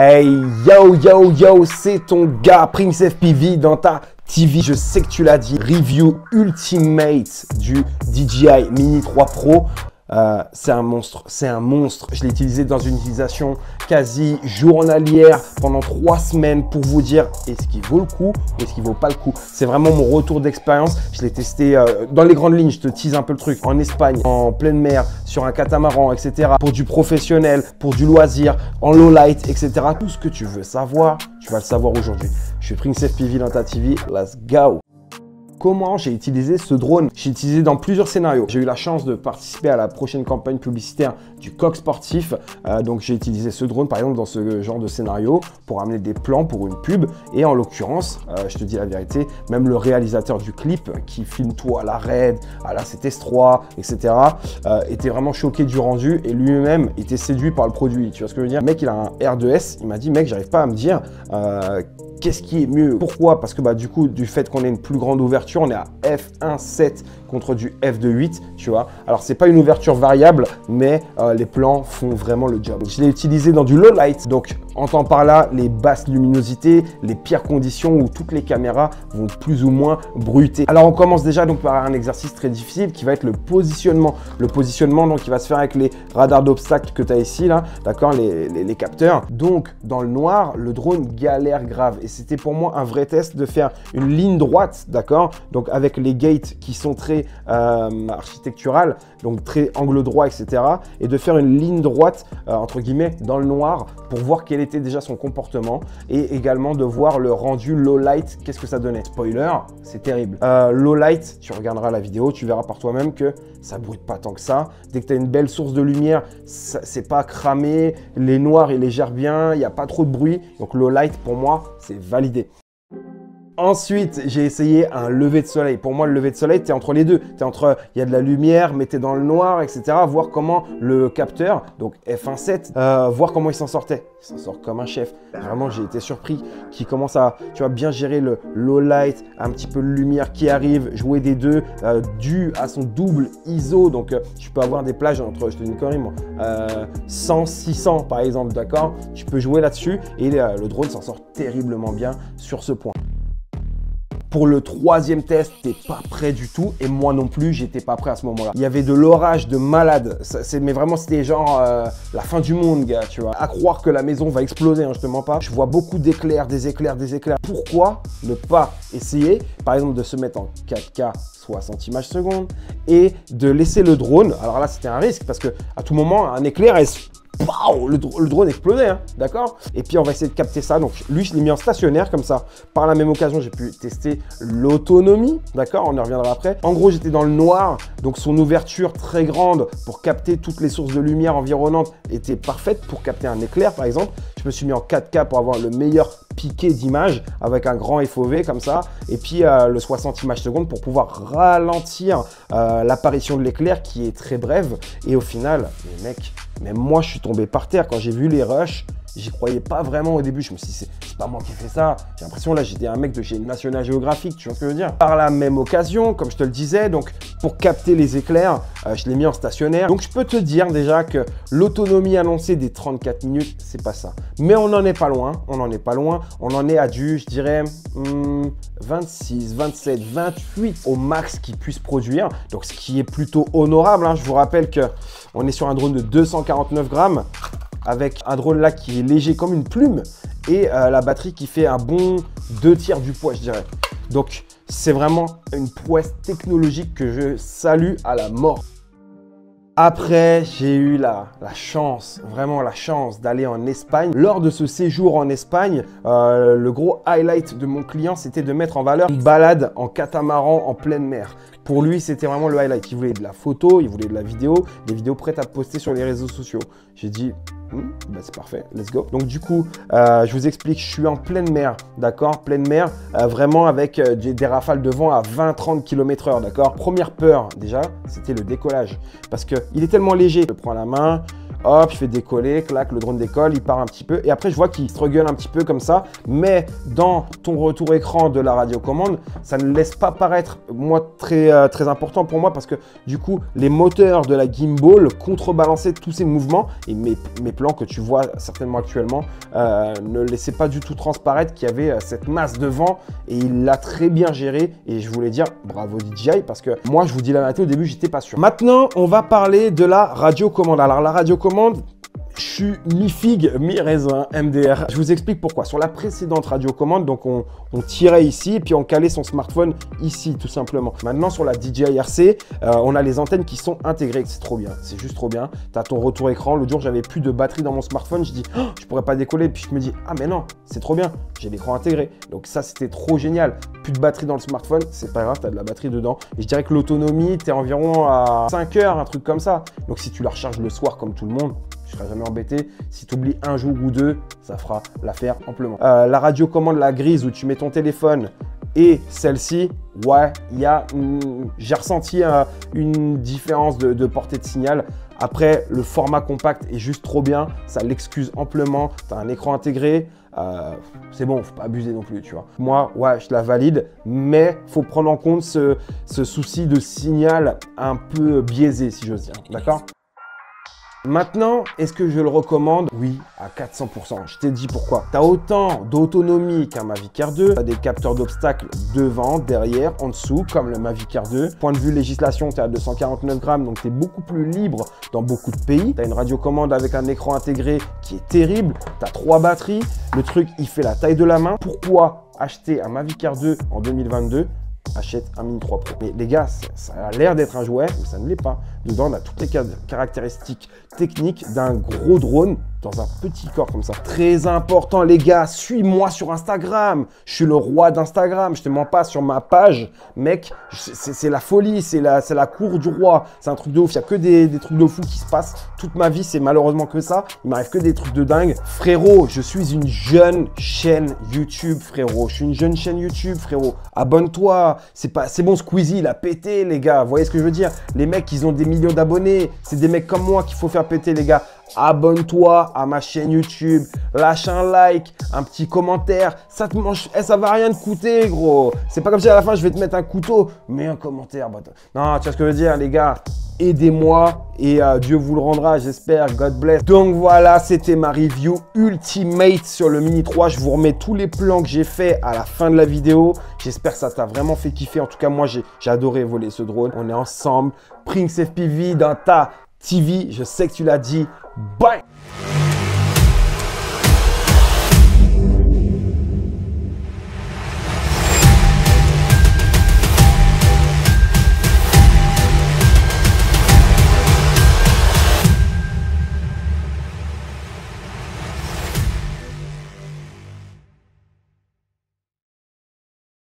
Hey yo yo yo, c'est ton gars Prince FPV dans ta TV. Je sais que tu l'as dit, review ultimate du DJI Mini 3 Pro. C'est un monstre, c'est un monstre. Je l'ai utilisé dans une utilisation quasi journalière pendant 3 semaines pour vous dire est-ce qu'il vaut le coup ou est-ce qu'il vaut pas le coup. C'est vraiment mon retour d'expérience. Je l'ai testé dans les grandes lignes, je te tease un peu le truc, en Espagne, en pleine mer, sur un catamaran, etc. Pour du professionnel, pour du loisir, en low light, etc. Tout ce que tu veux savoir, tu vas le savoir aujourd'hui. Je suis Prince FPV dans ta TV, let's go! Comment j'ai utilisé ce drone? J'ai utilisé dans plusieurs scénarios. J'ai eu la chance de participer à la prochaine campagne publicitaire du Coq Sportif. Donc j'ai utilisé ce drone par exemple dans ce genre de scénario pour amener des plans pour une pub. Et en l'occurrence, je te dis la vérité, même le réalisateur du clip qui filme tout à la RED, à la CTS3, etc. Était vraiment choqué du rendu et lui-même était séduit par le produit. Tu vois ce que je veux dire? Le mec, il a un R2S. Il m'a dit, mec, j'arrive pas à me dire qu'est-ce qui est mieux. Pourquoi? Parce que du coup, du fait qu'on ait une plus grande ouverture, on est à f1.7 contre du f2.8, tu vois. Alors, c'est pas une ouverture variable, mais les plans font vraiment le job. Je l'ai utilisé dans du low light. Donc, entend par là les basses luminosités, les pires conditions où toutes les caméras vont plus ou moins bruiter. Alors, on commence déjà donc par un exercice très difficile qui va être le positionnement. Le positionnement, donc, qui va se faire avec les radars d'obstacles que tu as ici, là, d'accord, les capteurs. Donc, dans le noir, le drone galère grave. Et c'était pour moi un vrai test de faire une ligne droite, d'accord, donc avec les gates qui sont très architecturales, donc très angle droit, etc. Et de faire une ligne droite, entre guillemets, dans le noir pour voir quel était déjà son comportement et également de voir le rendu low light, qu'est-ce que ça donnait. Spoiler, c'est terrible. Low light, tu regarderas la vidéo, tu verras par toi-même que ça brûle pas tant que ça. Dès que tu as une belle source de lumière, c'est pas cramé, les noirs, ils les gèrent bien, il n'y a pas trop de bruit. Donc low light, pour moi, c'est validé. Ensuite, j'ai essayé un lever de soleil. Pour moi, le lever de soleil, tu es entre les deux. Tu es entre, il y a de la lumière, mais tu es dans le noir, etc. Voir comment le capteur, donc f1.7, voir comment il s'en sortait. Il s'en sort comme un chef. Vraiment, j'ai été surpris qu'il commence à, tu vois, bien gérer le low light, un petit peu de lumière qui arrive, jouer des deux, dû à son double ISO. Donc, tu peux avoir des plages entre, je te dis une connerie, moi, 100, 600 par exemple, d'accord? Tu peux jouer là-dessus et le drone s'en sort terriblement bien sur ce point. Pour le troisième test, t'es pas prêt du tout et moi non plus, j'étais pas prêt à ce moment-là. Il y avait de l'orage de malade, mais vraiment c'était genre la fin du monde, gars, tu vois. À croire que la maison va exploser, hein, je te mens pas. Je vois beaucoup d'éclairs, des éclairs, des éclairs. Pourquoi ne pas essayer, par exemple, de se mettre en 4K 60 images secondes et de laisser le drone. Alors là, c'était un risque parce que à tout moment, un éclair le drone explosait, hein, d'accord? Et puis on va essayer de capter ça. Donc lui, je l'ai mis en stationnaire comme ça. Par la même occasion, j'ai pu tester l'autonomie, d'accord? On y reviendra après. En gros, j'étais dans le noir, donc son ouverture très grande pour capter toutes les sources de lumière environnantes était parfaite pour capter un éclair, par exemple. Je me suis mis en 4K pour avoir le meilleur piqué d'image avec un grand FOV comme ça. Et puis le 60 images secondes pour pouvoir ralentir l'apparition de l'éclair qui est très brève. Et au final, les mecs, même moi, je suis tombé par terre quand j'ai vu les rushs. J'y croyais pas vraiment au début. Je me suis dit, c'est pas moi qui ai fait ça. J'ai l'impression là, j'étais un mec de chez National Geographic. Tu vois ce que je veux dire? Par la même occasion, comme je te le disais, donc pour capter les éclairs, je l'ai mis en stationnaire. Donc je peux te dire déjà que l'autonomie annoncée des 34 minutes, c'est pas ça. Mais on n'en est pas loin. On n'en est pas loin. On en est à du, je dirais, 26, 27, 28 au max qu'il puisse produire. Donc ce qui est plutôt honorable, hein. Je vous rappelle que on est sur un drone de 249 grammes. Avec un drone là qui est léger comme une plume et la batterie qui fait un bon 2/3 du poids, je dirais. Donc, c'est vraiment une prouesse technologique que je salue à la mort. Après, j'ai eu la chance, vraiment la chance d'aller en Espagne. Lors de ce séjour en Espagne, le gros highlight de mon client, c'était de mettre en valeur une balade en catamaran en pleine mer. Pour lui, c'était vraiment le highlight. Il voulait de la photo, il voulait de la vidéo, des vidéos prêtes à poster sur les réseaux sociaux. J'ai dit, bah c'est parfait, let's go. Donc du coup, je vous explique, je suis en pleine mer, d'accord? Pleine mer, vraiment avec des rafales de vent à 20-30 km/h, d'accord? Première peur, déjà, c'était le décollage. Parce qu'il est tellement léger. Je prends la main, hop, je fais décoller, clac, le drone décolle, il part un petit peu. Et après, je vois qu'il struggle un petit peu comme ça. Mais dans ton retour écran de la radiocommande, ça ne laisse pas paraître, moi, très important pour moi parce que du coup, les moteurs de la gimbal contrebalançaient tous ces mouvements et mes plans que tu vois certainement actuellement ne laissaient pas du tout transparaître qu'il y avait cette masse de vent et il l'a très bien géré et je voulais dire bravo DJI parce que moi, je vous dis la vérité, au début, j'étais pas sûr. Maintenant, on va parler de la radiocommande. Alors, la radiocommande, je suis mi-figue, mi-raisin, MDR. Je vous explique pourquoi. Sur la précédente radiocommande, donc on tirait ici et puis on calait son smartphone ici, tout simplement. Maintenant, sur la DJI RC, on a les antennes qui sont intégrées. C'est trop bien, c'est juste trop bien. Tu as ton retour écran. L'autre jour, j'avais plus de batterie dans mon smartphone. Je dis, oh, je pourrais pas décoller. Puis je me dis, ah mais non, c'est trop bien. J'ai l'écran intégré. Donc ça, c'était trop génial. Plus de batterie dans le smartphone, c'est pas grave, tu as de la batterie dedans. Et je dirais que l'autonomie, tu es environ à 5 heures, un truc comme ça. Donc si tu la recharges le soir comme tout le monde, je ne serai jamais embêté. Si tu oublies un jour ou deux, ça fera l'affaire amplement. La radiocommande, la grise où tu mets ton téléphone et celle-ci, ouais, j'ai ressenti une différence de portée de signal. Après, le format compact est juste trop bien. Ça l'excuse amplement. Tu as un écran intégré. C'est bon, faut pas abuser non plus, tu vois. Moi, ouais, je la valide, mais faut prendre en compte ce souci de signal un peu biaisé, si j'ose dire. D'accord ? Maintenant, est-ce que je le recommande? Oui, à 400%. Je t'ai dit pourquoi. Tu as autant d'autonomie qu'un Mavic Air 2. Tu as des capteurs d'obstacles devant, derrière, en dessous, comme le Mavic Air 2. Point de vue législation, tu es à 249 grammes, donc tu es beaucoup plus libre dans beaucoup de pays. Tu as une radiocommande avec un écran intégré qui est terrible. Tu as 3 batteries. Le truc, il fait la taille de la main. Pourquoi acheter un Mavic Air 2 en 2022? Achète un Mini 3 Pro. Mais les gars, ça a l'air d'être un jouet, mais ça ne l'est pas. Dedans, on a toutes les caractéristiques techniques d'un gros drone dans un petit corps comme ça. Très important, les gars, suis-moi sur Instagram. Je suis le roi d'Instagram. Je te mens pas sur ma page. Mec, c'est la folie, c'est la cour du roi. C'est un truc de ouf. Il n'y a que des trucs de fou qui se passent. Toute ma vie, c'est malheureusement que ça. Il m'arrive que des trucs de dingue. Frérot, je suis une jeune chaîne YouTube, frérot. Je suis une jeune chaîne YouTube, frérot. Abonne-toi. C'est bon, Squeezie, il a pété, les gars. Vous voyez ce que je veux dire? Les mecs, ils ont des millions d'abonnés. C'est des mecs comme moi qu'il faut faire péter, les gars. Abonne-toi à ma chaîne YouTube, lâche un like, un petit commentaire, ça te mange, ça va rien te coûter, gros. C'est pas comme si à la fin je vais te mettre un couteau, mets un commentaire. Non, tu vois ce que je veux dire, les gars. Aidez-moi et Dieu vous le rendra, j'espère. God bless. Donc voilà, c'était ma review ultimate sur le Mini 3. Je vous remets tous les plans que j'ai fait à la fin de la vidéo. J'espère que ça t'a vraiment fait kiffer. En tout cas, moi, j'ai adoré voler ce drone. On est ensemble. Prince FPV dans ta TV, je sais que tu l'as dit. Bye!